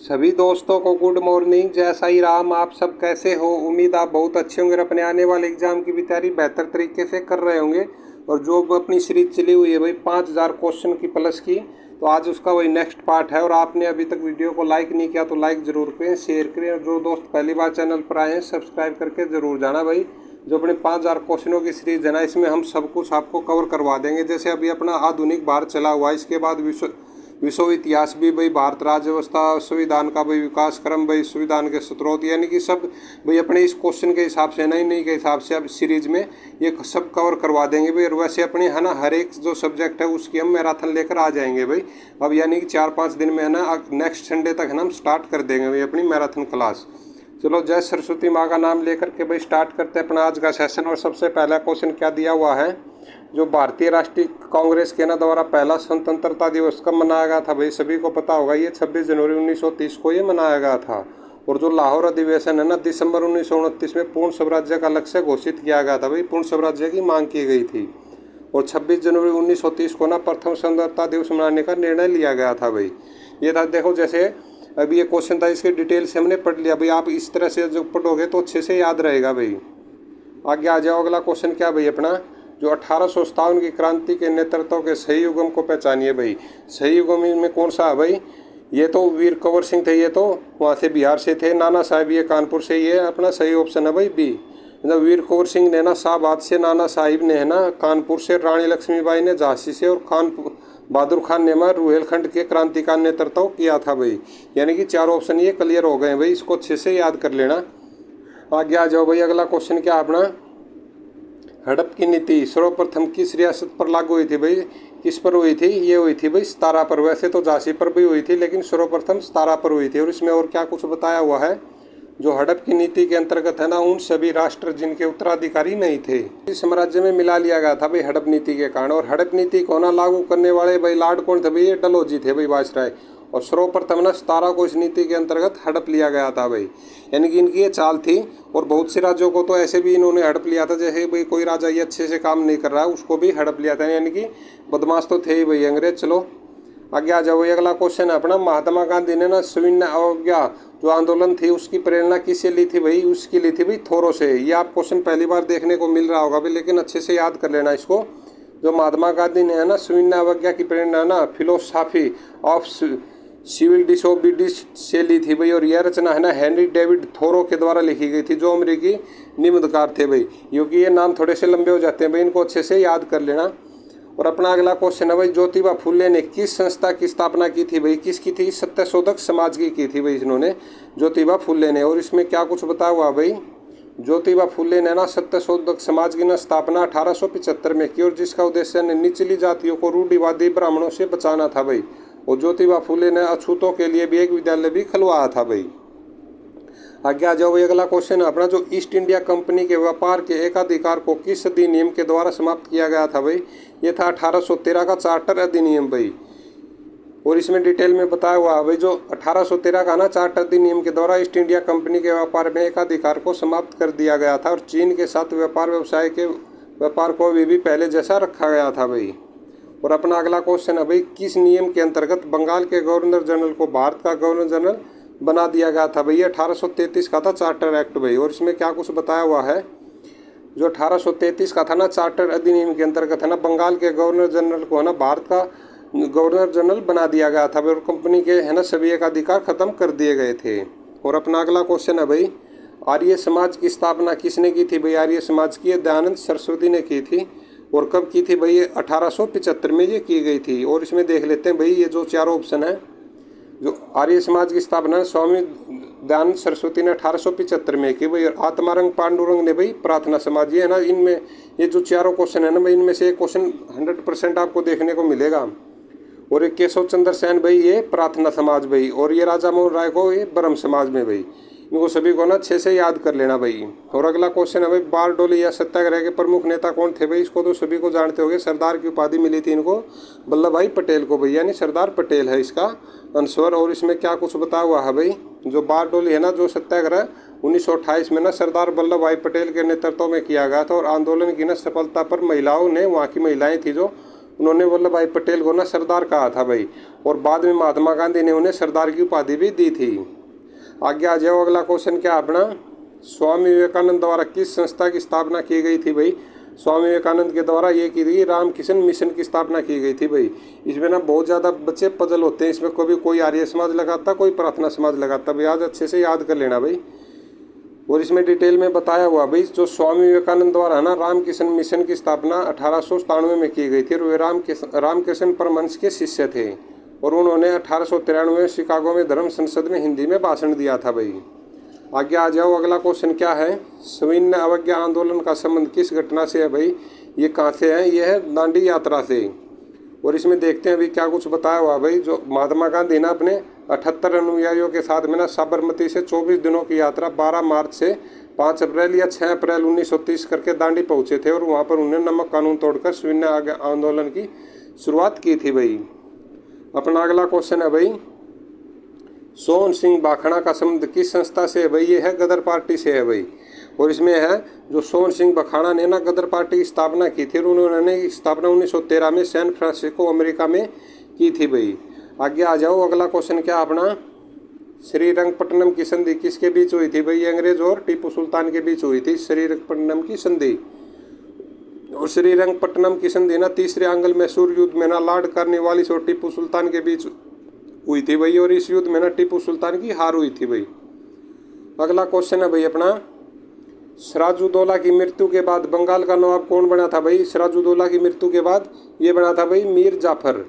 सभी दोस्तों को गुड मॉर्निंग, जय साई राम। आप सब कैसे हो? उम्मीद आप बहुत अच्छे होंगे, अपने आने वाले एग्जाम की भी तैयारी बेहतर तरीके से कर रहे होंगे। और जो अपनी सीरीज चली हुई है भाई 5000 क्वेश्चन की प्लस की, तो आज उसका वही नेक्स्ट पार्ट है। और आपने अभी तक वीडियो को लाइक नहीं किया तो लाइक ज़रूर करें, शेयर करें। और जो दोस्त पहली बार चैनल पर आए हैं सब्सक्राइब करके ज़रूर जाना भाई। जो अपने 5000 क्वेश्चनों की सीरीज है ना, इसमें हम सब कुछ आपको कवर करवा देंगे। जैसे अभी अपना आधुनिक भारत चला हुआ है, इसके बाद विश्व इतिहास भी भाई, भारत राज्य व्यवस्था, संविधान का भाई विकास क्रम, भाई संविधान के स्रोत, यानी कि सब भाई अपने इस क्वेश्चन के हिसाब से, नई नई के हिसाब से अब सीरीज में ये सब कवर करवा देंगे भाई। और वैसे अपने है ना हर एक जो सब्जेक्ट है उसकी हम मैराथन लेकर आ जाएंगे भाई। अब यानी कि 4-5 दिन में है ना, नेक्स्ट संडे तक है ना हम स्टार्ट कर देंगे भाई अपनी मैराथन क्लास। चलो जय सरस्वती माँ का नाम लेकर के भाई स्टार्ट करते हैं अपना आज का सेशन। और सबसे पहला क्वेश्चन क्या दिया हुआ है, जो भारतीय राष्ट्रीय कांग्रेस के ना द्वारा पहला स्वतंत्रता दिवस कब मनाया गया था भाई? सभी को पता होगा, ये 26 जनवरी 1930 को ये मनाया गया था। और जो लाहौर अधिवेशन है ना, दिसंबर 1929 में पूर्ण स्वराज्य का लक्ष्य घोषित किया गया था भाई, पूर्ण स्वराज्य की मांग की गई थी। और 26 जनवरी 1930 को ना प्रथम स्वतंत्रता दिवस मनाने का निर्णय लिया गया था भाई। ये था, देखो जैसे अभी ये क्वेश्चन था, इसके डिटेल से हमने पढ़ लिया भाई। आप इस तरह से जो पढ़ोगे तो अच्छे से याद रहेगा भाई। आगे आ जाओ, अगला क्वेश्चन क्या भाई अपना, जो 1857 की क्रांति के नेतृत्व के सही युगम को पहचानिए भाई। सही युगम में कौन सा है भाई? ये तो वीर कंवर सिंह थे, ये तो वहाँ से बिहार से थे। नाना साहब ये कानपुर से, ये अपना सही ऑप्शन है भाई बी। मतलब वीर कंवर सिंह ने ना शाहबाद से, नाना साहिब ने है ना कानपुर से, रानी लक्ष्मीबाई ने झांसी से, और खान बहादुर खान ने रुहेलखंड के क्रांति का नेतृत्व किया था भाई। यानी कि 4 ऑप्शन ये क्लियर हो गए भाई, इसको अच्छे से याद कर लेना। आगे आ जाओ भाई, अगला क्वेश्चन क्या अपना, हड़प की नीति सर्वप्रथम किस रियासत पर लागू हुई थी भाई? किस पर हुई थी? ये हुई थी भाई सतारा पर। वैसे तो झांसी पर भी हुई थी, लेकिन सर्वप्रथम सतारा पर हुई थी। और इसमें और क्या कुछ बताया हुआ है, जो हड़प की नीति के अंतर्गत है ना, उन सभी राष्ट्र जिनके उत्तराधिकारी नहीं थे इस साम्राज्य में मिला लिया गया था भाई हड़प नीति के कारण। और हड़प नीति को ना लागू करने वाले भाई लॉर्ड कौन थे भाई? ये डलहौजी थे भाई, वायसराय। और सर्वप्रथम ना 17 को इस नीति के अंतर्गत हड़प लिया गया था भाई। यानी कि इनकी ये चाल थी। और बहुत से राज्यों को तो ऐसे भी इन्होंने हड़प लिया था, जैसे भाई कोई राजा ये अच्छे से काम नहीं कर रहा है उसको भी हड़प लिया था। यानी कि बदमाश तो थे ही भाई अंग्रेज। चलो आगे आ जाओ, अगला क्वेश्चन है अपना, महात्मा गांधी ने ना सविनय अवज्ञा जो आंदोलन थी उसकी प्रेरणा किससे ली थी भाई? उसकी ली थी भाई थोरो से। ये आप क्वेश्चन पहली बार देखने को मिल रहा होगा भाई, लेकिन अच्छे से याद कर लेना इसको। जो महात्मा गांधी ने है ना सविनय अवज्ञा की प्रेरणा ना फिलोसॉफी ऑफ सिविल डिसोबीडियंस से ली थी भाई। और यह रचना है ना हेनरी डेविड थोरो के द्वारा लिखी गई थी, जो अमेरिकी निबंधकार थे भाई। क्योंकि ये नाम थोड़े से लंबे हो जाते हैं भाई, इनको अच्छे से याद कर लेना। और अपना अगला क्वेश्चन है भाई, ज्योतिबा फुले ने किस संस्था की स्थापना की थी भाई? किसकी थी? सत्यशोधक समाज की थी भाई इन्होंने, ज्योतिबा फुले ने। और इसमें क्या कुछ बताया हुआ भाई, ज्योतिबा फुले ने ना सत्यशोधक समाज की ना स्थापना 1875 में की, और जिसका उद्देश्य निचली जातियों को रूढ़िवादी ब्राह्मणों से बचाना था भाई। और ज्योतिबा फुले ने अछूतों के लिए भी एक विद्यालय भी खुलवाया था भाई। आगे आ जाओ भाई, अगला क्वेश्चन है अपना, जो ईस्ट इंडिया कंपनी के व्यापार के एकाधिकार को किस अधिनियम के द्वारा समाप्त किया गया था भाई? ये था 1813 का चार्टर अधिनियम भाई। और इसमें डिटेल में बताया हुआ है भाई, जो 1813 का ना चार्टर अधिनियम के द्वारा ईस्ट इंडिया कंपनी के व्यापार में एकाधिकार को समाप्त कर दिया गया था। और चीन के साथ व्यवसाय के व्यापार को भी पहले जैसा रखा गया था भाई। और अपना अगला क्वेश्चन है भाई, किस नियम के अंतर्गत बंगाल के गवर्नर जनरल को भारत का गवर्नर जनरल बना दिया गया था भाई? 1833 का था चार्टर एक्ट भाई। और इसमें क्या कुछ बताया हुआ है, जो 1833 का था ना चार्टर अधिनियम के अंतर्गत है ना, बंगाल के गवर्नर जनरल को है ना भारत का गवर्नर जनरल बना दिया गया था भाई। और कंपनी के है ना सभी एकाधिकार खत्म कर दिए गए थे। और अपना अगला क्वेश्चन है भाई, आर्य समाज की स्थापना किसने की थी भाई? आर्य समाज की दयानंद सरस्वती ने की थी। और कब की थी भाई? ये 1875 में ये की गई थी। और इसमें देख लेते हैं भाई, ये जो 4 ऑप्शन है, जो आर्य समाज की स्थापना स्वामी दयानंद सरस्वती ने 1875 में की भाई। और आत्मारंग पांडुरंग ने भाई प्रार्थना समाज। ये है ना, इनमें ये जो 4 क्वेश्चन है ना भाई, इनमें से एक क्वेश्चन 100% आपको देखने को मिलेगा। और एक केशव चंद्र सेन भाई, ये प्रार्थना समाज भाई। और ये राजा मोहन राय को ये ब्रह्म समाज में भाई। इनको सभी को ना अच्छे से याद कर लेना भाई। और अगला क्वेश्चन है भाई, बारडोली या सत्याग्रह के प्रमुख नेता कौन थे भाई? इसको तो सभी को जानते होंगे, सरदार की उपाधि मिली थी इनको वल्लभ भाई पटेल को भाई, यानी सरदार पटेल है इसका आंसर। और इसमें क्या कुछ बताया हुआ है भाई, जो बारडोली है ना, जो सत्याग्रह 1928 में ना सरदार वल्लभ भाई पटेल के नेतृत्व में किया गया था। और आंदोलन की ना सफलता पर महिलाओं ने, वहाँ की महिलाएं थी जो, उन्होंने वल्लभ भाई पटेल को ना सरदार कहा था भाई, और बाद में महात्मा गांधी ने उन्हें सरदार की उपाधि भी दी थी। आगे आ जाओ, अगला क्वेश्चन क्या अपना, स्वामी विवेकानंद द्वारा किस संस्था की स्थापना की गई थी भाई। स्वामी विवेकानंद के द्वारा ये की गई रामकृष्ण मिशन की स्थापना की गई थी भाई। इसमें ना बहुत ज़्यादा बच्चे पजल होते हैं, इसमें कभी कोई आर्य समाज लगाता, कोई प्रार्थना समाज लगाता भाई, आज अच्छे से याद कर लेना भाई। और इसमें डिटेल में बताया हुआ भाई, जो स्वामी विवेकानंद द्वारा ना रामकृष्ण मिशन की स्थापना 1897 में की गई थी, और वे रामकृष्ण परमहंस के शिष्य थे, और उन्होंने 1893 में शिकागो में धर्म संसद में हिंदी में भाषण दिया था भाई। आगे आ जाओ, अगला क्वेश्चन क्या है, सविनय अवज्ञा आंदोलन का संबंध किस घटना से है भाई। ये कहाँ से है, ये है दांडी यात्रा से। और इसमें देखते हैं अभी क्या कुछ बताया हुआ भाई। जो महात्मा गांधी ना अपने 78 अनुयायियों के साथ में ना साबरमती से 24 दिनों की यात्रा 12 मार्च से 5 अप्रैल या 6 अप्रैल 1930 करके दांडी पहुंचे थे, और वहां पर उन्होंने नमक कानून तोड़कर सविनय आंदोलन की शुरुआत की थी भाई। अपना अगला क्वेश्चन है भाई, सोहन सिंह भाखड़ा का संबंध किस संस्था से है भाई। ये है गदर पार्टी से है भाई। और इसमें है जो सोहन सिंह भाखड़ा ने ना गदर पार्टी की स्थापना की थी, और उन्होंने स्थापना 1913 में सैन फ्रांसिस्को अमेरिका में की थी भाई। आगे आ जाओ, अगला क्वेश्चन क्या अपना, श्रीरंगपट्टनम की संधि किसके बीच हुई थी भाई। ये अंग्रेज और टीपू सुल्तान के बीच हुई थी श्रीरंगपट्टनम की संधि। और श्रीरंगपट्टनम की संधि ना तीसरे आंग्ल मैसूर युद्ध में ना लॉर्ड कॉर्नवालिस और टीपू सुल्तान के बीच हुई थी भाई, और इस युद्ध में ना टीपू सुल्तान की हार हुई थी भाई। अगला क्वेश्चन है भाई अपना, सिराजुद्दौला की मृत्यु के बाद बंगाल का नवाब कौन बना था भाई। सिराजुद्दौला की मृत्यु के बाद ये बना था भाई मीर जाफर।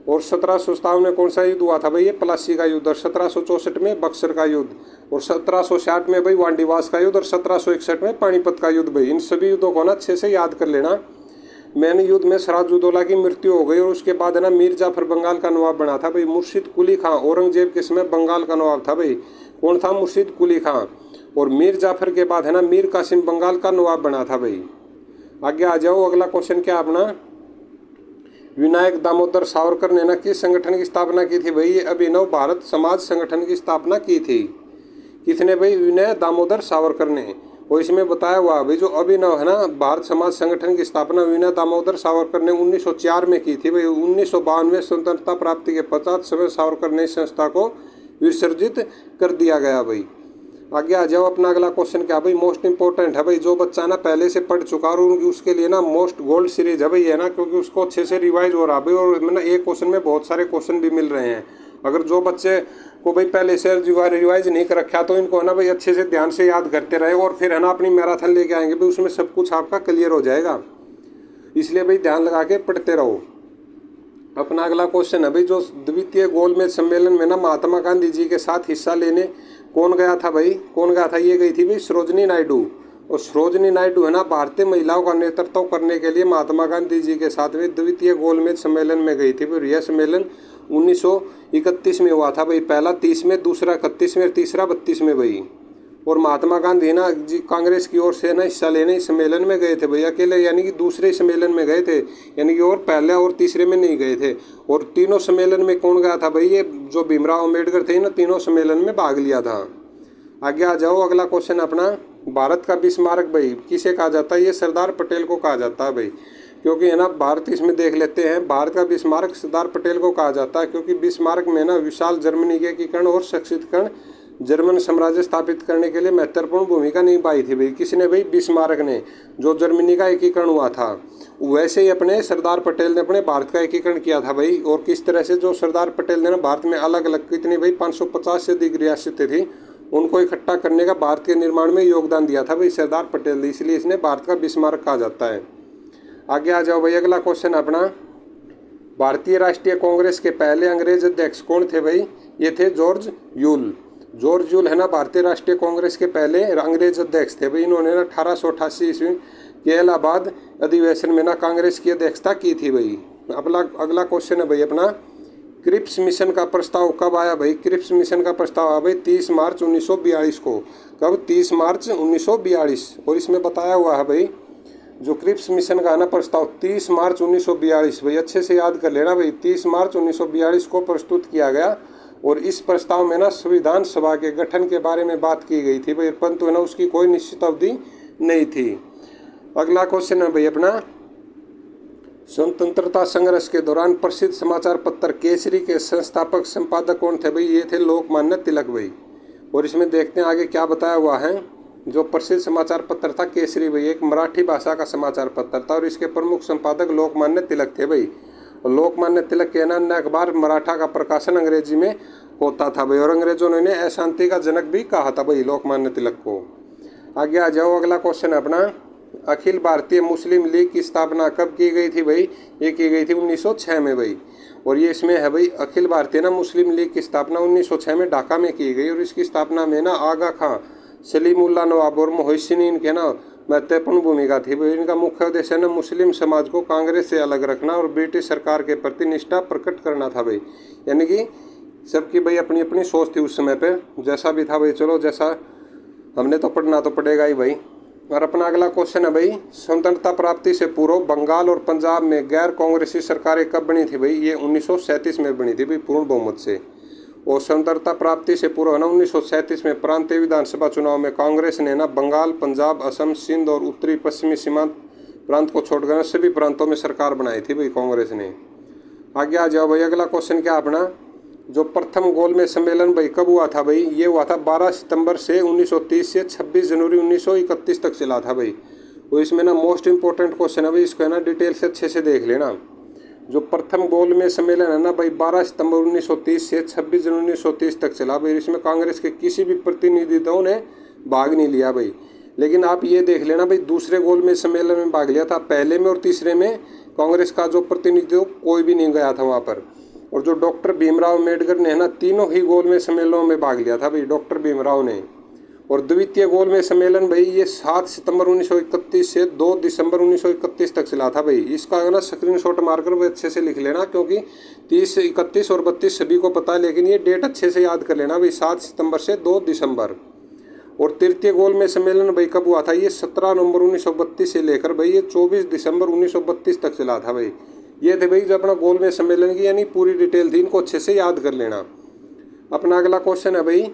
और 1757 में कौन सा युद्ध हुआ था भाई, ये प्लासी का युद्ध। और 1764 में बक्सर का युद्ध, और 1760 में भाई वांडीवास का युद्ध, और 1761 में पानीपत का युद्ध भाई। इन सभी युद्धों को ना अच्छे से याद कर लेना। मैंने युद्ध में सिराजुद्दौला की मृत्यु हो गई, और उसके बाद है ना मीर जाफर बंगाल का नवाब बना था भाई। मुर्शिद कुली खां औरंगजेब के समय बंगाल का नवाब था भाई। कौन था, मुर्शिद कुली खां। और मीर जाफर के बाद है ना मीर कासिम बंगाल का नवाब बना था भाई। आगे आ जाओ, अगला क्वेश्चन क्या अपना, विनायक दामोदर सावरकर ने ना किस संगठन की स्थापना की थी भाई। ये अभिनव भारत समाज संगठन की स्थापना की थी। किसने भाई, विनय दामोदर सावरकर ने। और इसमें बताया हुआ भाई, जो अभिनव है ना भारत समाज संगठन की स्थापना विनय दामोदर सावरकर ने 1904 में की थी भाई। 1952 में स्वतंत्रता प्राप्ति के पश्चात समय सावरकर ने इस संस्था को विसर्जित कर दिया गया भाई। आगे आ जाओ, अपना अगला क्वेश्चन क्या भाई, मोस्ट इंपॉर्टेंट है भाई। जो बच्चा ना पहले से पढ़ चुका और उनकी उसके लिए ना मोस्ट गोल्ड सीरीज है भाई है ना, क्योंकि उसको अच्छे से रिवाइज हो रहा भाई। और मैंने एक क्वेश्चन में बहुत सारे क्वेश्चन भी मिल रहे हैं। अगर जो बच्चे को भाई पहले से रिवाइज नहीं कर रखा, तो इनको है ना भाई अच्छे से ध्यान से याद करते रहे, और फिर है ना अपनी मैराथन लेके आएंगे भाई, उसमें सब कुछ आपका क्लियर हो जाएगा। इसलिए भाई ध्यान लगा के पढ़ते रहो। अपना अगला क्वेश्चन है भाई, जो द्वितीय गोलमेज सम्मेलन में ना महात्मा गांधी जी के साथ हिस्सा लेने कौन गया था भाई, कौन गया था। ये गई थी भाई सरोजनी नायडू। और सरोजनी नायडू है ना भारतीय महिलाओं का नेतृत्व करने के लिए महात्मा गांधी जी के साथ में द्वितीय गोलमेज सम्मेलन में गई थी भाई। यह सम्मेलन 1931 में हुआ था भाई। पहला 30 में, दूसरा 31 में, तीसरा 32 में भाई। और महात्मा गांधी ना जी कांग्रेस की ओर से ना हिस्सा लेने इस सम्मेलन में गए थे भाई अकेले, यानी कि दूसरे सम्मेलन में गए थे, यानी कि और पहले और तीसरे में नहीं गए थे। और तीनों सम्मेलन में कौन गया था भाई, ये जो भीमराव अम्बेडकर थे ना, तीनों सम्मेलन में भाग लिया था। आगे आ जाओ, अगला क्वेश्चन अपना, भारत का बिस्मारक भाई किसे कहा जाता है। ये सरदार पटेल को कहा जाता है भाई, क्योंकि है ना भारत इसमें देख लेते हैं। भारत का बिस्मारक सरदार पटेल को कहा जाता है, क्योंकि बिस्मारक में ना विशाल जर्मनी के एकीकरण और सशक्तिकरण जर्मन साम्राज्य स्थापित करने के लिए महत्वपूर्ण भूमिका निभाई थी भाई। किसने भाई, बिस्मारक ने, जो जर्मनी का एकीकरण हुआ था। वैसे ही अपने सरदार पटेल ने अपने भारत का एकीकरण किया था भाई। और किस तरह से, जो सरदार पटेल ने ना भारत में अलग अलग कितनी भाई 550 से अधिक रियासतें थी, उनको इकट्ठा करने का भारत के निर्माण में योगदान दिया था भाई सरदार पटेल ने, इसलिए इसने भारत का बिस्मारक कहा जाता है। आगे आ जाओ भाई, अगला क्वेश्चन अपना, भारतीय राष्ट्रीय कांग्रेस के पहले अंग्रेज अध्यक्ष कौन थे भाई। ये थे जॉर्ज यूल। जॉर्ज यूल है ना भारतीय राष्ट्रीय कांग्रेस के पहले अंग्रेज अध्यक्ष थे भाई। इन्होंने ना 1888 ईस्वी के इलाहाबाद अधिवेशन में ना कांग्रेस की अध्यक्षता की थी भाई। अगला क्वेश्चन है भाई अपना, क्रिप्स मिशन का प्रस्ताव कब आया भाई। क्रिप्स मिशन का प्रस्ताव आया भाई 30 मार्च 1942 को। कब, 30 मार्च 1942। और इसमें बताया हुआ है भाई, जो क्रिप्स मिशन का ना प्रस्ताव 30 मार्च 1942 भाई, अच्छे से याद कर लेना भाई, 30 मार्च 1942 को प्रस्तुत किया गया। और इस प्रस्ताव में ना संविधान सभा के गठन के बारे में बात की गई थी भाई, परंतु है ना उसकी कोई निश्चित अवधि नहीं थी। अगला क्वेश्चन है भाई अपना, स्वतंत्रता संघर्ष के दौरान प्रसिद्ध समाचार पत्र केसरी के संस्थापक संपादक कौन थे भाई? ये थे लोकमान्य तिलक भाई। और इसमें देखते हैं आगे क्या बताया हुआ है। जो प्रसिद्ध समाचार पत्र था केसरी भाई, एक मराठी भाषा का समाचार पत्र था और इसके प्रमुख संपादक लोकमान्य तिलक थे भाई। और लोकमान्य तिलक के नाम अखबार मराठा का प्रकाशन अंग्रेजी में होता था भाई। और अंग्रेजों ने अशांति का जनक भी कहा था भाई लोकमान्य तिलक को। आगे आ जाओ, अगला क्वेश्चन है अपना, अखिल भारतीय मुस्लिम लीग की स्थापना कब की गई थी भाई? ये की गई थी 1906 में भाई। और ये इसमें है भाई, अखिल भारतीय ना मुस्लिम लीग की स्थापना 1906 में ढाका में की गई। और इसकी स्थापना में ना आगा खां, सलीमुल्लाह नवाब और मोहसिन इनके ना महत्वपूर्ण भूमिका थी भाई। इनका मुख्य उद्देश्य ना मुस्लिम समाज को कांग्रेस से अलग रखना और ब्रिटिश सरकार के प्रति निष्ठा प्रकट करना था भाई। यानी कि सबकी भाई अपनी अपनी सोच थी उस समय पे, जैसा भी था भाई। चलो जैसा हमने तो पढ़ना तो पड़ेगा ही भाई। और अपना अगला क्वेश्चन है भाई, स्वतंत्रता प्राप्ति से पूर्व बंगाल और पंजाब में गैर कांग्रेसी सरकारें कब बनी थी भाई? ये 1937 में बनी थी भाई पूर्ण बहुमत से। और स्वतंत्रता प्राप्ति से पूर्व है ना 1937 में प्रांतीय विधानसभा चुनाव में कांग्रेस ने ना बंगाल, पंजाब, असम, सिंध और उत्तरी पश्चिमी सीमांत प्रांत को छोड़कर सभी प्रांतों में सरकार बनाई थी भाई कांग्रेस ने। आगे आ जाओ भाई, अगला क्वेश्चन क्या अपना, जो प्रथम गोलमेज सम्मेलन भाई कब हुआ था भाई? ये हुआ था 12 सितंबर से 1930 से 26 जनवरी 1931 तक चला था भाई। और इसमें ना मोस्ट इंपॉर्टेंट क्वेश्चन है भाई, इसको है ना डिटेल से अच्छे से देख लेना। जो प्रथम गोलमेज सम्मेलन है ना भाई 12 सितंबर 1930 से 26 जनवरी 1930 तक चला भाई। इसमें कांग्रेस के किसी भी प्रतिनिधित्व ने भाग नहीं लिया भाई। लेकिन आप ये देख लेना भाई, दूसरे गोलमेज सम्मेलन में भाग लिया था, पहले में और तीसरे में कांग्रेस का जो प्रतिनिधित्व कोई भी नहीं गया था वहाँ पर। और जो डॉक्टर भीमराव अम्बेडकर ने ना तीनों ही गोलमेज सम्मेलनों में भाग लिया था भाई डॉक्टर भीमराव ने। और द्वितीय गोलमेज सम्मेलन भाई ये 7 सितंबर 1931 से 2 दिसंबर 1931 तक चला था भाई। इसका ना स्क्रीनशॉट मारकर वो अच्छे से लिख लेना, क्योंकि 30, 31 और 32 सभी को पता है, लेकिन ये डेट अच्छे से याद कर लेना भाई, 7 सितंबर से 2 दिसंबर। और तृतीय गोलमेज सम्मेलन भाई कब हुआ था? ये 17 नवंबर 1932 से लेकर भाई ये 24 दिसंबर 1932 तक चला था भाई। ये थे भाई जो अपना गोलमेज सम्मेलन की यानी पूरी डिटेल थी, इनको अच्छे से याद कर लेना। अपना अगला क्वेश्चन है भाई,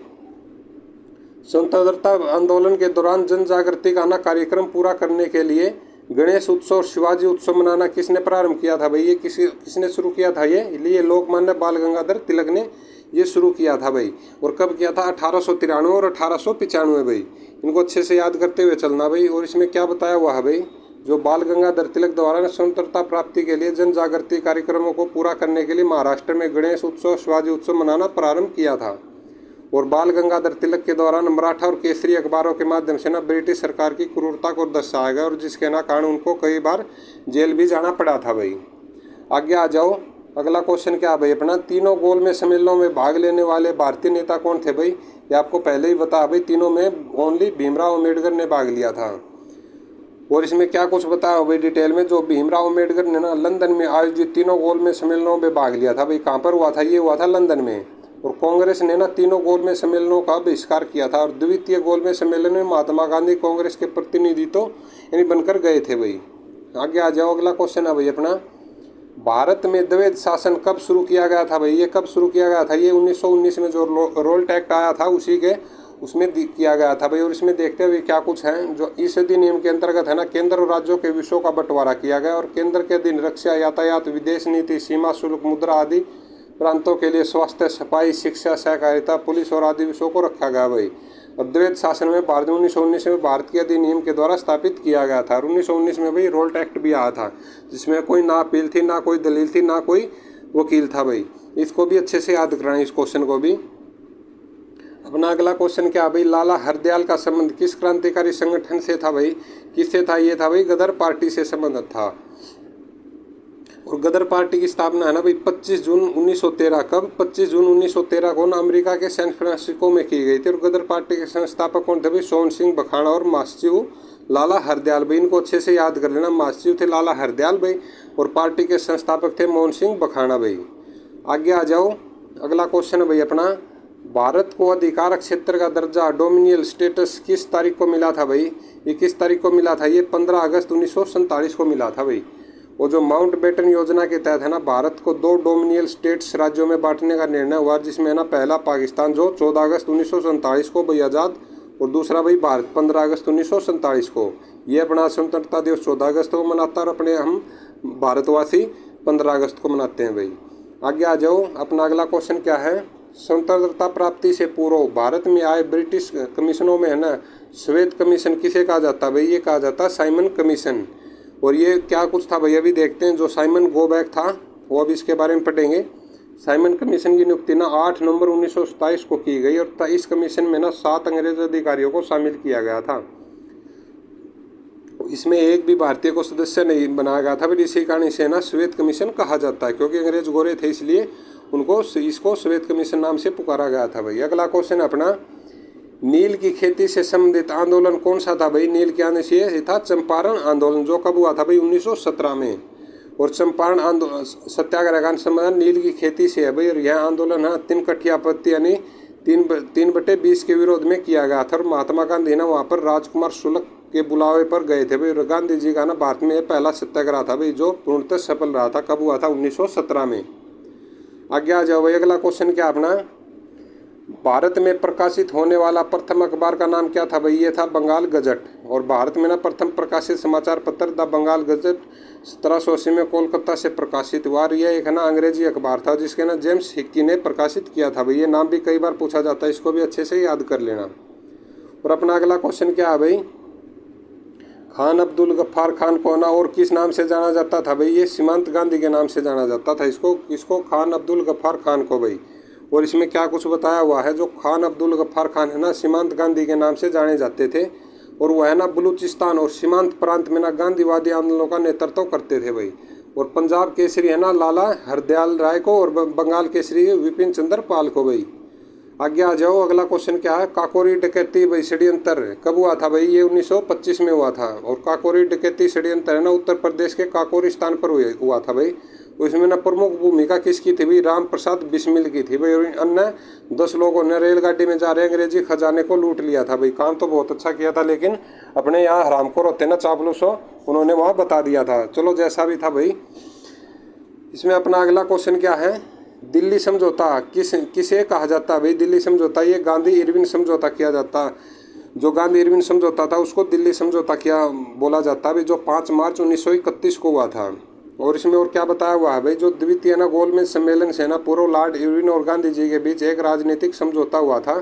स्वतंत्रता आंदोलन के दौरान जन जागृति का ना कार्यक्रम पूरा करने के लिए गणेश उत्सव और शिवाजी उत्सव मनाना किसने प्रारंभ किया था भाई? ये किसने शुरू किया था? ये लोकमान्य बाल गंगाधर तिलक ने ये शुरू किया था भाई। और कब किया था? 1893 और 1895 भाई। इनको अच्छे से याद करते हुए चलना भाई। और इसमें क्या बताया हुआ है भाई, जो बाल गंगाधर तिलक द्वारा स्वतंत्रता प्राप्ति के लिए जन जागृति कार्यक्रमों को पूरा करने के लिए महाराष्ट्र में गणेश उत्सव, शिवाजी उत्सव मनाना प्रारंभ किया था। और बाल गंगाधर तिलक के दौरान मराठा और केसरी अखबारों के माध्यम से ना ब्रिटिश सरकार की क्रूरता को दर्शाया गया, और जिसके ना कारण उनको कई बार जेल भी जाना पड़ा था भाई। आगे आ जाओ, अगला क्वेश्चन क्या भाई अपना, तीनों गोलमेज सम्मेलनों में भाग लेने वाले भारतीय नेता कौन थे भाई? ये आपको पहले ही बता भाई, तीनों में ओनली भीमराव अम्बेडकर ने भाग लिया था। और इसमें क्या कुछ बताया भाई डिटेल में, जो भीमराव अम्बेडकर ने ना लंदन में आयोजित तीनों गोलमेज सम्मेलनों में भाग लिया था भाई। कहाँ पर हुआ था? ये हुआ था लंदन में। और कांग्रेस ने ना तीनों गोलमेज सम्मेलनों का बहिष्कार किया था। और द्वितीय गोलमेज सम्मेलन में महात्मा गांधी कांग्रेस के प्रतिनिधि तो यानी बनकर गए थे भाई। आगे आ जाओ, अगला क्वेश्चन है भाई अपना, भारत में द्वैध शासन कब शुरू किया गया था भाई? ये कब शुरू किया गया था? ये 1919 में जो रोल्ट एक्ट आया था उसी के उसमें किया गया था भाई। और इसमें देखते हुए क्या कुछ है, जो इस अधिनियम के अंतर्गत है ना केंद्र और राज्यों के विषयों का बंटवारा किया गया। और केंद्र के अधीन रक्षा, यातायात, विदेश नीति, सीमा शुल्क, मुद्रा आदि प्रांतों के लिए स्वास्थ्य, सफाई, शिक्षा, सहकारिता, पुलिस और आदि विषयों को रखा गया भाई। और द्वैध शासन में भारत 1919 में भारत के अधिनियम के द्वारा स्थापित किया गया था। और 1919 में भाई रोल्ट एक्ट भी आया था, जिसमें कोई ना अपील थी, ना कोई दलील थी, ना कोई वकील था भाई। इसको भी अच्छे से याद कराएं, इस क्वेश्चन को भी। अपना अगला क्वेश्चन क्या भाई, लाला हरदयाल का संबंध किस क्रांतिकारी संगठन से था भाई? किससे था? ये था भाई गदर पार्टी से संबंध था। और गदर पार्टी की स्थापना है ना भाई 25 जून 1913। कब? 25 जून 1913 को ना अमेरिका के सैन फ्रांसिस्को में की गई थी। और गदर पार्टी के संस्थापक कौन थे भाई? सोहन सिंह बखाड़ा और महासचिव लाला हरदयाल भाई। इनको अच्छे से याद कर लेना। महासचिव थे लाला हरदयाल भाई और पार्टी के संस्थापक थे मोहन सिंह बखाड़ा भाई। आगे आ जाओ, अगला क्वेश्चन है भाई अपना, भारत को अधिकार क्षेत्र का दर्जा डोमिनियल स्टेटस किस तारीख को मिला था भाई? ये किस तारीख को मिला था? ये 15 अगस्त 1947 को मिला था भाई। वो जो माउंट बेटन योजना के तहत है ना भारत को 2 डोमिनियल स्टेट्स राज्यों में बांटने का निर्णय हुआ, जिसमें है ना पहला पाकिस्तान जो 14 अगस्त 1947 को भाई आज़ाद, और दूसरा भाई भारत 15 अगस्त 1947 को। ये अपना स्वतंत्रता दिवस 14 अगस्त को मनाता है और अपने हम भारतवासी 15 अगस्त को मनाते हैं भाई। आगे आ जाओ, अपना अगला क्वेश्चन क्या है। स्वतंत्रता प्राप्ति से पूर्व भारत में आए ब्रिटिश कमीशनों में है ना श्वेत कमीशन किसे कहा जाता है भाई? ये कहा जाता है साइमन कमीशन। और ये क्या कुछ था भाई अभी देखते हैं। जो साइमन गोबैक था वो अभी इसके बारे में पढ़ेंगे। साइमन कमीशन की नियुक्ति ना 8 नवंबर 1927 को की गई और इस कमीशन में ना 7 अंग्रेज अधिकारियों को शामिल किया गया था। इसमें एक भी भारतीय को सदस्य नहीं बनाया गया था, फिर इसी कारण इसे ना श्वेत कमीशन कहा जाता है, क्योंकि अंग्रेज गोरे थे इसलिए उनको इसको श्वेत कमीशन नाम से पुकारा गया था भाई। अगला क्वेश्चन अपना, नील की खेती से संबंधित आंदोलन कौन सा था भाई? नील के आने से ये था चंपारण आंदोलन, जो कब हुआ था भाई? 1917 में। और चंपारण आंदोलन सत्याग्रह का संबंध नील की खेती से है भाई। और यह आंदोलन है 3 कठिया आपत्ति यानी 3/20 के विरोध में किया गया था। और महात्मा गांधी ना वहाँ पर राजकुमार शुक्ल के बुलावे पर गए थे भाई। और गांधी जी का ना भारत में पहला सत्याग्रह था भाई, जो पूर्णतः सफल रहा था। कब हुआ था? 1917 में। आगे आ जाओ भाई, अगला क्वेश्चन क्या अपना, भारत में प्रकाशित होने वाला प्रथम अखबार का नाम क्या था भाई? ये था बंगाल गजट। और भारत में ना प्रथम प्रकाशित समाचार पत्र द बंगाल गजट 1780 में कोलकाता से प्रकाशित हुआ। और यह एक ना अंग्रेजी अखबार था जिसके ना जेम्स हिक्की ने प्रकाशित किया था भाई। ये नाम भी कई बार पूछा जाता है, इसको भी अच्छे से याद कर लेना। और अपना अगला क्वेश्चन क्या है भाई, खान अब्दुल गफ्फार खान को ना और किस नाम से जाना जाता था भाई? ये सीमांत गांधी के नाम से जाना जाता था इसको खान अब्दुल गफ्फार खान को भाई। और इसमें क्या कुछ बताया हुआ है, जो खान अब्दुल गफ्फार खान है ना सीमांत गांधी के नाम से जाने जाते थे। और वह है ना बलूचिस्तान और सीमांत प्रांत में ना गांधीवादी आंदोलनों का नेतृत्व करते थे भाई। और पंजाब केसरी है ना लाला हरदयाल राय को और बंगाल केसरी विपिन चंद्र पाल को भाई। आगे आ जाओ, अगला क्वेश्चन क्या है, काकोरी डकैती भाई षड्यंत्र कब हुआ था भाई? ये 1925 में हुआ था। और काकोरी डकैती षड्यंत्र है ना उत्तर प्रदेश के काकोरी स्थान पर हुआ था भाई। उसमें ना प्रमुख भूमिका किसकी थी भाई? राम प्रसाद बिस्मिल की थी भाई। और अन्य 10 लोगों ने रेलगाड़ी में जा रहे अंग्रेजी खजाने को लूट लिया था भाई। काम तो बहुत अच्छा किया था, लेकिन अपने यहाँ हरामखोर होते ना चापलूसो, उन्होंने वहाँ बता दिया था। चलो जैसा भी था भाई। इसमें अपना अगला क्वेश्चन क्या है, दिल्ली समझौता किसे कहा जाता है भाई? दिल्ली समझौता ये गांधी इरविन समझौता किया जाता। जो गांधी इरविन समझौता था उसको दिल्ली समझौता क्या बोला जाता है भाई, जो 5 मार्च 1931 को हुआ था। और इसमें और क्या बताया हुआ है भाई, जो द्वितीय ना गोलमेज सम्मेलन से ना पूर्व लॉर्ड इरविन और गांधी जी के बीच एक राजनीतिक समझौता हुआ था,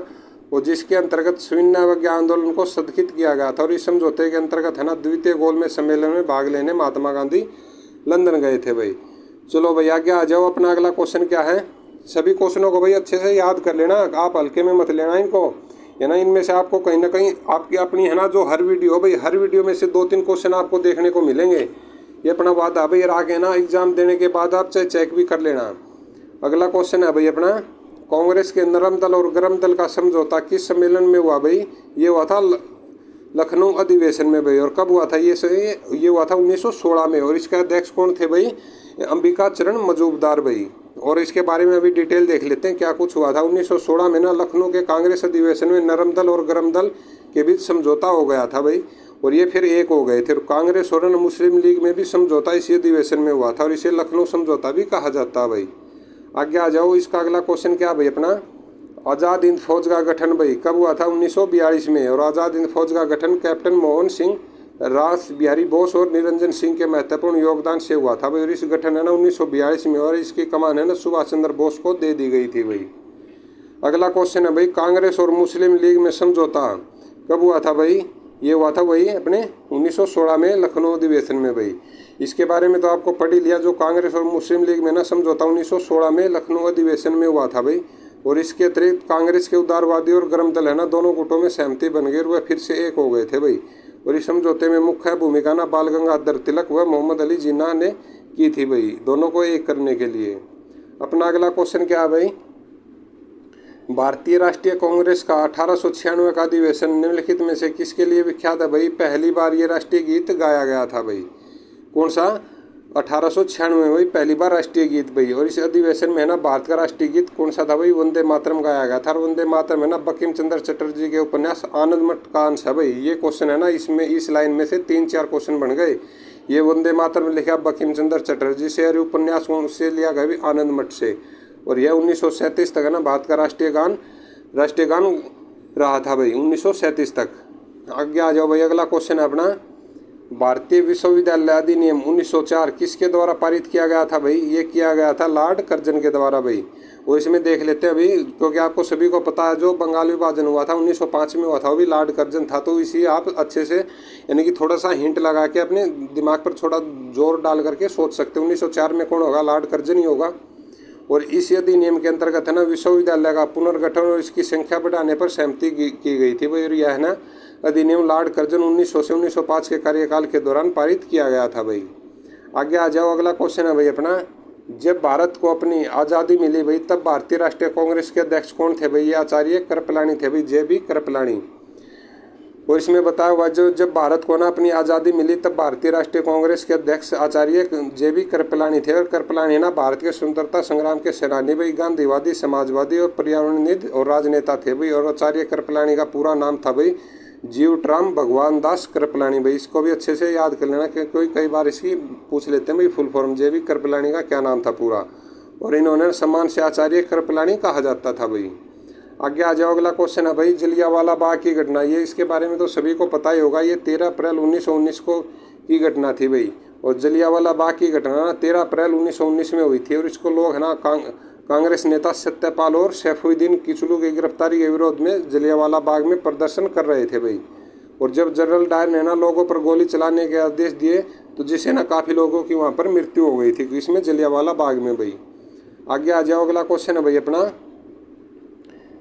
और जिसके अंतर्गत शून्यावज्ञा आंदोलन को सदखित किया गया था। और इस समझौते के अंतर्गत है ना द्वितीय गोलमेज सम्मेलन में भाग लेने महात्मा गांधी लंदन गए थे भाई। चलो भाई आगे आ जाओ, अपना अगला क्वेश्चन क्या है। सभी क्वेश्चनों को भाई अच्छे से याद कर लेना, आप हल्के में मत लेना इनको, है ना। इनमें से आपको कहीं ना कहीं आपकी अपनी है ना जो हर वीडियो भाई, हर वीडियो में से 2-3 क्वेश्चन आपको देखने को मिलेंगे। ये अपना बात है भाई, आगे ना एग्जाम देने के बाद आप चाहे चेक भी कर लेना। अगला क्वेश्चन है भाई अपना, कांग्रेस के नरम दल और गरम दल का समझौता किस सम्मेलन में हुआ भाई? ये हुआ था लखनऊ अधिवेशन में भाई। और कब हुआ था? ये हुआ था 1916 में। और इसके अध्यक्ष कौन थे भाई? अंबिका चरण मजूमदार भाई। और इसके बारे में अभी डिटेल देख लेते हैं क्या कुछ हुआ था। 1916 में ना लखनऊ के कांग्रेस अधिवेशन में नरम दल और गरम दल के बीच समझौता हो गया था भाई। और ये फिर एक हो गए थे। कांग्रेस और मुस्लिम लीग में भी समझौता इसी अधिवेशन में हुआ था, और इसे लखनऊ समझौता भी कहा जाता है भाई। आगे आ जाओ, इसका अगला क्वेश्चन क्या भाई अपना, आज़ाद हिंद फौज का गठन भाई कब हुआ था? 1942 में। और आज़ाद हिंद फौज का गठन कैप्टन मोहन सिंह, रास बिहारी बोस और निरंजन सिंह के महत्वपूर्ण योगदान से हुआ था भाई। और इस गठन है ना 1942 में, और इसकी कमान है ना सुभाष चंद्र बोस को दे दी गई थी भाई। अगला क्वेश्चन है भाई, कांग्रेस और मुस्लिम लीग में समझौता कब हुआ था भाई? ये हुआ था वही अपने 1916 में लखनऊ अधिवेशन में भाई। इसके बारे में तो आपको पढ़ ही लिया। जो कांग्रेस और मुस्लिम लीग में ना समझौता 1916 में लखनऊ अधिवेशन में हुआ था भाई। और इसके अतिरिक्त कांग्रेस के उदारवादी और गरम दल है ना दोनों गुटों में सहमति बन गई और वह फिर से एक हो गए थे भाई। और इस समझौते में मुख्य भूमिका ना बाल गंगाधर तिलक व मोहम्मद अली जिन्ना ने की थी भाई, दोनों को एक करने के लिए। अपना अगला क्वेश्चन क्या है भाई, भारतीय राष्ट्रीय कांग्रेस का 1896 का अधिवेशन निम्नलिखित में से किसके लिए विख्यात है भाई? पहली बार ये राष्ट्रीय गीत गाया गया था भाई। कौन सा? 1896 में भाई पहली बार राष्ट्रीय गीत भाई। और इस अधिवेशन में ना भारत का राष्ट्रीय गीत कौन सा था भाई? वंदे मातरम गाया गया था। और वंदे मातरम है ना बंकिम चंद्र चटर्जी के उपन्यास आनंद मठ का अंश है भाई। ये क्वेश्चन है ना, इसमें इस लाइन में से 3-4 क्वेश्चन बन गए। ये वंदे मातरम लिखा बंकिम चंद्र चटर्जी से, और उपन्यास से लिया गया भी आनंद मठ से। और यह 1937 तक है ना भारत का राष्ट्रीय गान रहा था भाई, 1937 तक। आगे आ जाओ भाई, अगला क्वेश्चन है अपना, भारतीय विश्वविद्यालय अधिनियम 1904 किसके द्वारा पारित किया गया था भाई? ये किया गया था लॉर्ड कर्जन के द्वारा भाई। वो इसमें देख लेते हैं अभी, क्योंकि आपको सभी को पता है जो बंगाल विभाजन हुआ था 1905 में हुआ था, वो भी लॉर्ड कर्जन था। तो इसी आप अच्छे से यानी कि थोड़ा सा हिंट लगा के अपने दिमाग पर थोड़ा जोर डाल करके सोच सकते हैं 1904 में कौन होगा? लॉर्ड कर्जन ही होगा। और इस अधिनियम के अंतर्गत है ना विश्वविद्यालय का पुनर्गठन और इसकी संख्या बढ़ाने पर सहमति की गई थी भाई। और यह है ना अधिनियम लॉर्ड कर्जन 1900 से 1905 के कार्यकाल के दौरान पारित किया गया था भाई। आगे आ जाओ, अगला क्वेश्चन है भाई अपना, जब भारत को अपनी आज़ादी मिली भाई तब भारतीय राष्ट्रीय कांग्रेस के अध्यक्ष कौन थे भाई? ये आचार्य कृपलानी थे भाई, JB कृपलानी। और इसमें बताया हुआ जो जब भारत को ना अपनी आज़ादी मिली तब भारतीय राष्ट्रीय कांग्रेस के अध्यक्ष आचार्य JB कृपलानी थे। और कृपलानी ना भारत के स्वतंत्रता संग्राम के सेनानी भाई, गांधीवादी, समाजवादी और पर्यावरणविद और राजनेता थे भाई। और आचार्य कृपलानी का पूरा नाम था भाई जीवराम भगवान दास कृपलानी भाई। इसको भी अच्छे से याद कर लेना क्योंकि कई बार इसकी पूछ लेते हैं भाई फुल फॉर्म, JB कृपलानी का क्या नाम था पूरा। और इन्होंने सम्मान से आचार्य कृपलानी कहा जाता था भाई। आगे आ जाओ, अगला क्वेश्चन है भाई जलियांवाला बाग की घटना। ये इसके बारे में तो सभी को पता ही होगा, ये 13 अप्रैल 1919 को की घटना थी भाई। और जलियांवाला बाग की घटना 13 अप्रैल 1919 में हुई थी। और इसको लोग है ना कांग्रेस नेता सत्यपाल और सैफुद्दीन किचलू की गिरफ्तारी के विरोध में जलियांवाला बाग में प्रदर्शन कर रहे थे भाई। और जब जनरल डायर ने ना लोगों पर गोली चलाने के आदेश दिए तो जिससे ना काफ़ी लोगों की वहाँ पर मृत्यु हो गई थी इसमें जलियांवाला बाग में भाई। आगे आ जाओ, अगला क्वेश्चन है भाई अपना,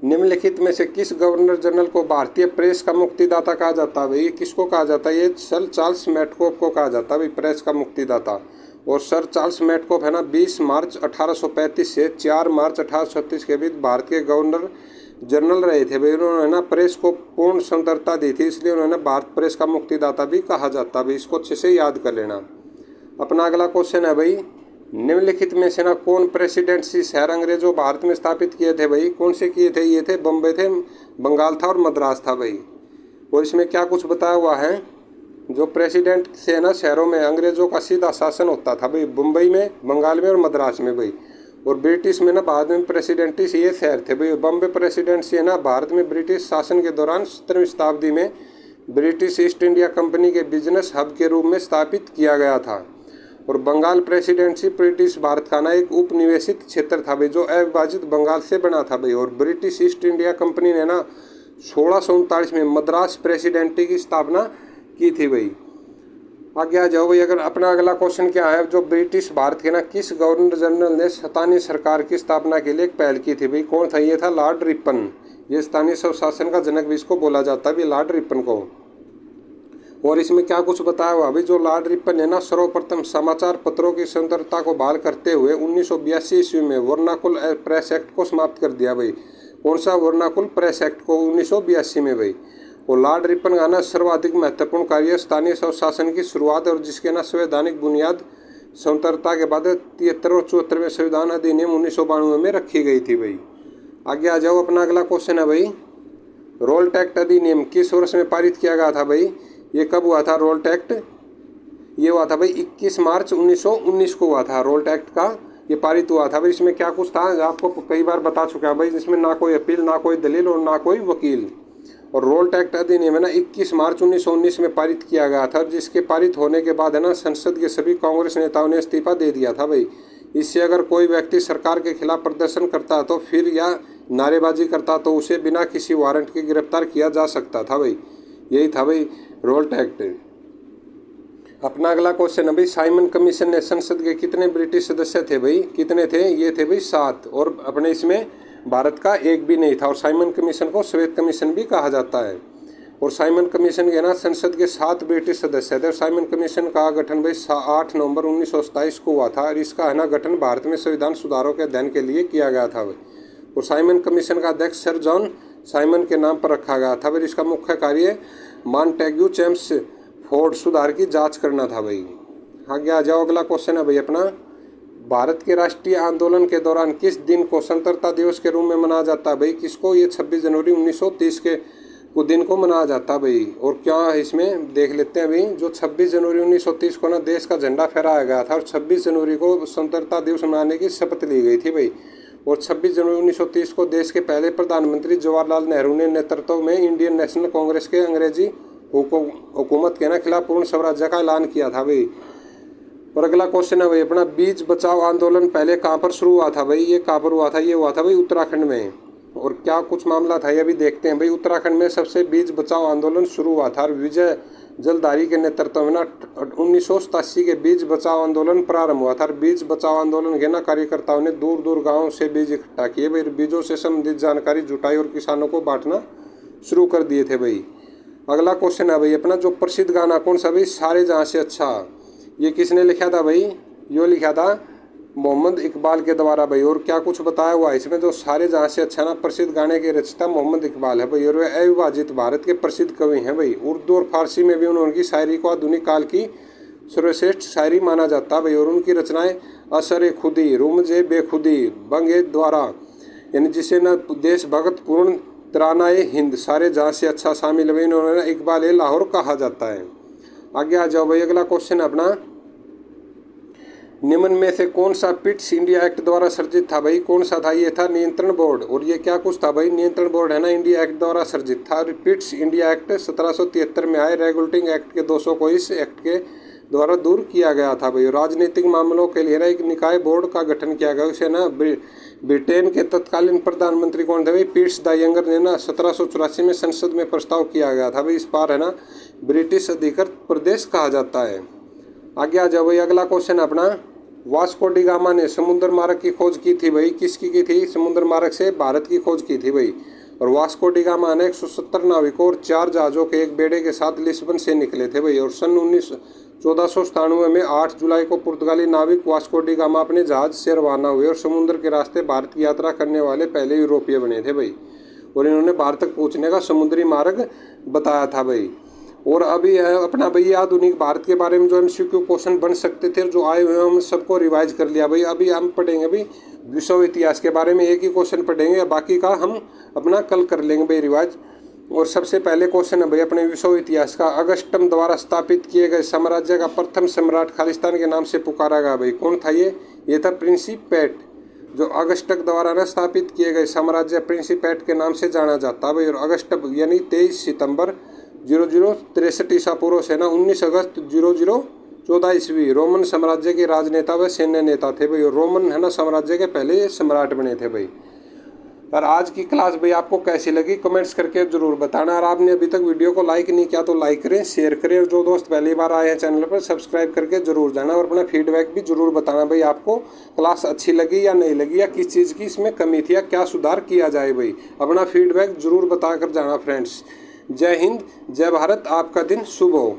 निम्नलिखित में से किस गवर्नर जनरल को भारतीय प्रेस का मुक्तिदाता कहा जाता है भाई? किसको कहा जाता है? ये सर चार्ल्स मेटकॉफ को कहा जाता है भाई प्रेस का मुक्तिदाता। और सर चार्ल्स मेटकॉफ है ना 20 मार्च 1835 से 4 मार्च 1836 के बीच भारत के गवर्नर जनरल रहे थे भाई। उन्होंने ना प्रेस को पूर्ण स्वतंत्रता दी थी, इसलिए उन्होंने भारत प्रेस का मुक्तिदाता भी कहा जाता है भाई। इसको अच्छे से याद कर लेना। अपना अगला क्वेश्चन है भाई, निम्नलिखित में से ना कौन प्रेसिडेंसी शहर अंग्रेजों भारत में स्थापित किए थे भाई? कौन से किए थे? ये थे बम्बई थे, बंगाल था और मद्रास था भाई। और इसमें क्या कुछ बताया हुआ है, जो प्रेसिडेंट से ना शहरों में अंग्रेजों का सीधा शासन होता था भाई, मुंबई में, बंगाल में और मद्रास में भाई। और ब्रिटिश में ना भारत में प्रेसिडेंटी से ये शहर थे भाई। बम्बई प्रेसिडेंसी है ना भारत में ब्रिटिश शासन के दौरान 17वीं शताब्दी में ब्रिटिश ईस्ट इंडिया कंपनी के बिजनेस हब के रूप में स्थापित किया गया था। और बंगाल प्रेसिडेंसी ब्रिटिश भारत का ना एक उपनिवेशित क्षेत्र था भाई, जो अविभाजित बंगाल से बना था भाई। और ब्रिटिश ईस्ट इंडिया कंपनी ने ना 1639 में मद्रास प्रेसिडेंसी की स्थापना की थी भाई। आगे आ जाओ भाई, अगर अपना अगला क्वेश्चन क्या है, जो ब्रिटिश भारत के ना किस गवर्नर जनरल ने स्थानीय सरकार की स्थापना के लिए एक पहल की थी भाई? कौन था? ये था लॉर्ड रिपन। ये स्थानीय स्वशासन का जनक भी इसको बोला जाता है लॉर्ड रिपन को। और इसमें क्या कुछ बताया हुआ भाई, जो लॉर्ड रिपन ने ना सर्वप्रथम समाचार पत्रों की स्वतंत्रता को बहाल करते हुए 1982 ईस्वी में वर्नाकुल प्रेस एक्ट को समाप्त कर दिया भाई। कौन सा? वर्नाकुल प्रेस एक्ट को 1982 में भाई। और लॉर्ड रिपन का ना सर्वाधिक महत्वपूर्ण कार्य स्थानीय स्वशासन की शुरुआत और जिसके ना संवैधानिक बुनियाद स्वतंत्रता के बाद 73 और 74वें संविधान अधिनियम 1992 में रखी गई थी भाई। आगे आ जाओ, अपना अगला क्वेश्चन है भाई, रोल टैक्ट अधिनियम किस वर्ष में पारित किया गया था भाई? ये कब हुआ था रोल टैक्ट? ये हुआ था भाई 21 मार्च 1919 को हुआ था रोल टैक्ट का, ये पारित हुआ था भाई। इसमें क्या कुछ था आपको कई बार बता चुका है भाई, जिसमें ना कोई अपील, ना कोई दलील और ना कोई वकील। और रोल टैक्ट अधिनियम है ना 21 मार्च 1919 में पारित किया गया था, जिसके पारित होने के बाद है ना संसद के सभी कांग्रेस नेताओं ने इस्तीफा दे दिया था भाई। इससे अगर कोई व्यक्ति सरकार के खिलाफ प्रदर्शन करता तो फिर या नारेबाजी करता तो उसे बिना किसी वारंट के गिरफ्तार किया जा सकता था भाई। यही था भाई रोल टैक्ट। अपना अगला क्वेश्चन है भाई, साइमन कमीशन ने संसद के कितने ब्रिटिश सदस्य थे भाई? कितने थे? ये थे भाई 7। और अपने इसमें भारत का एक भी नहीं था। और साइमन कमीशन को श्वेत कमीशन भी कहा जाता है। और साइमन कमीशन के ना संसद के 7 ब्रिटिश सदस्य थे। साइमन कमीशन का गठन भाई 8 नवंबर 1927 को हुआ था। और इसका है ना गठन भारत में संविधान सुधारों के अध्ययन के लिए किया गया था भाई। और साइमन कमीशन का अध्यक्ष सर जॉन साइमन के नाम पर रखा गया था भाई। इसका मुख्य कार्य मॉन्टेग्यू चेम्स फोर्ड सुधार की जांच करना था भाई। आगे आ जाओ, अगला क्वेश्चन है भाई अपना, भारत के राष्ट्रीय आंदोलन के दौरान किस दिन को स्वतंत्रता दिवस के रूप में मनाया जाता है भाई? किसको? ये 26 जनवरी 1930 के दिन को मनाया जाता है भाई। और क्या इसमें देख लेते हैं भाई, जो 26 जनवरी 1930 को ना देश का झंडा फहराया गया था और 26 जनवरी को स्वतंत्रता दिवस मनाने की शपथ ली गई थी भाई। और 26 जनवरी 1930 को देश के पहले प्रधानमंत्री जवाहरलाल नेहरू ने नेतृत्व में इंडियन नेशनल कांग्रेस के अंग्रेजी हुकूमत के ना खिलाफ पूर्ण स्वराज्य का ऐलान किया था भाई। और अगला क्वेश्चन है भाई अपना, बीज बचाओ आंदोलन पहले कहाँ पर शुरू हुआ था भाई? ये कहाँ पर हुआ था? ये हुआ था भाई उत्तराखंड में। और क्या कुछ मामला था ये भी देखते हैं भाई। उत्तराखंड में सबसे बीज बचाओ आंदोलन शुरू हुआ था और विजय जलधारी के नेतृत्व में ना 1987 के बीज बचाओ आंदोलन प्रारंभ हुआ था। बीज बचाओ आंदोलन के ना कार्यकर्ताओं ने दूर दूर गाँव से बीज इकट्ठा किए भाई, बीजों से संबंधित जानकारी जुटाई और किसानों को बांटना शुरू कर दिए थे भाई। अगला क्वेश्चन है भाई अपना, जो प्रसिद्ध गाना कौन सा भाई? सारे जहाँ से अच्छा। ये किसने लिखा था भाई? यो लिखा था मोहम्मद इकबाल के द्वारा भाई। और क्या कुछ बताया हुआ इसमें? जो सारे जहाँ से अच्छा ना प्रसिद्ध गाने के रचयिता मोहम्मद इकबाल है भाई। और वे अविभाजित भारत के प्रसिद्ध कवि हैं भाई। उर्दू और फारसी में भी उनकी शायरी को आधुनिक काल की सर्वश्रेष्ठ शायरी माना जाता है भाई। और उनकी रचनाएं असर खुदी, रुमजे बेखुदी, बंगे द्वारा, यानी जिसे न देशभक्त पूर्ण तरानाए हिंद, सारे जहाँ से अच्छा शामिल है भाई। उन्होंने इकबाल लाहौर कहा जाता है। आगे आ जाओ भाई। अगला क्वेश्चन अपना, निम्न में से कौन सा पिट्स इंडिया एक्ट द्वारा सर्जित था भाई? कौन सा था? ये था नियंत्रण बोर्ड। और ये क्या कुछ था भाई? नियंत्रण बोर्ड है ना, इंडिया एक्ट द्वारा सर्जित था। पिट्स इंडिया एक्ट 1773 में आए। रेगुलेटिंग एक्ट के दोषों को इस एक्ट के द्वारा दूर किया गया था भाई। राजनीतिक मामलों के लिए ना एक निकाय बोर्ड का गठन किया गया। उसे ना ब्रिटेन के तत्कालीन प्रधानमंत्री कौन थे भाई? पिट्स द यंगर ने ना 1784 में संसद में प्रस्ताव किया गया था भाई। इस बार है ना ब्रिटिश अधिकृत प्रदेश कहा जाता है। आगे आ जाओ भाई। अगला क्वेश्चन अपना, वास्को डी गामा ने समुद्र मार्ग की खोज की थी भाई। किसकी की थी? समुद्र मार्ग से भारत की खोज की थी भाई। और वास्को डी गामा ने 170 नाविकों और 4 जहाज़ों के एक बेड़े के साथ लिस्बन से निकले थे भाई। और सन 1497 में 8 जुलाई को पुर्तगाली नाविक वास्को डी गामा अपने जहाज से रवाना हुए और समुद्र के रास्ते भारत की यात्रा करने वाले पहले यूरोपीय बने थे भाई। और इन्होंने भारत तक पहुँचने का समुद्री मार्ग बताया था भाई। और अभी अपना भाई आधुनिक भारत के बारे में जो MCQ क्वेश्चन बन सकते थे जो आए हुए हम सबको रिवाइज कर लिया भाई। अभी हम पढ़ेंगे भाई विश्व इतिहास के बारे में, एक ही क्वेश्चन पढ़ेंगे, बाकी का हम अपना कल कर लेंगे भाई रिवाइज। और सबसे पहले क्वेश्चन है भाई अपने विश्व इतिहास का, अगस्टम द्वारा स्थापित किए गए साम्राज्य का प्रथम सम्राट खालिस्तान के नाम से पुकारा गया भाई। कौन था ये था प्रिंसिपेट। जो अगस्टक द्वारा न स्थापित किए गए साम्राज्य प्रिंसिपेट के नाम से जाना जाता है भाई। और अगस्टक यानी 23 सितंबर 0063 ईसा पूर्व से ना 19 अगस्त 0014 ईस्वी रोमन साम्राज्य के राजनेता व सैन्य नेता थे भाई। और रोमन है ना साम्राज्य के पहले सम्राट बने थे भाई। और आज की क्लास भाई आपको कैसी लगी कमेंट्स करके जरूर बताना। और आपने अभी तक वीडियो को लाइक नहीं किया तो लाइक करें, शेयर करें। और जो दोस्त पहली बार आए हैं चैनल पर सब्सक्राइब करके जरूर जाना। और अपना फीडबैक भी जरूर बताना भाई, आपको क्लास अच्छी लगी या नहीं लगी, या किस चीज़ की इसमें कमी थी या क्या सुधार किया जाए भाई। अपना फीडबैक जरूर बता कर जाना फ्रेंड्स। जय हिंद, जय भारत, आपका दिन शुभ हो।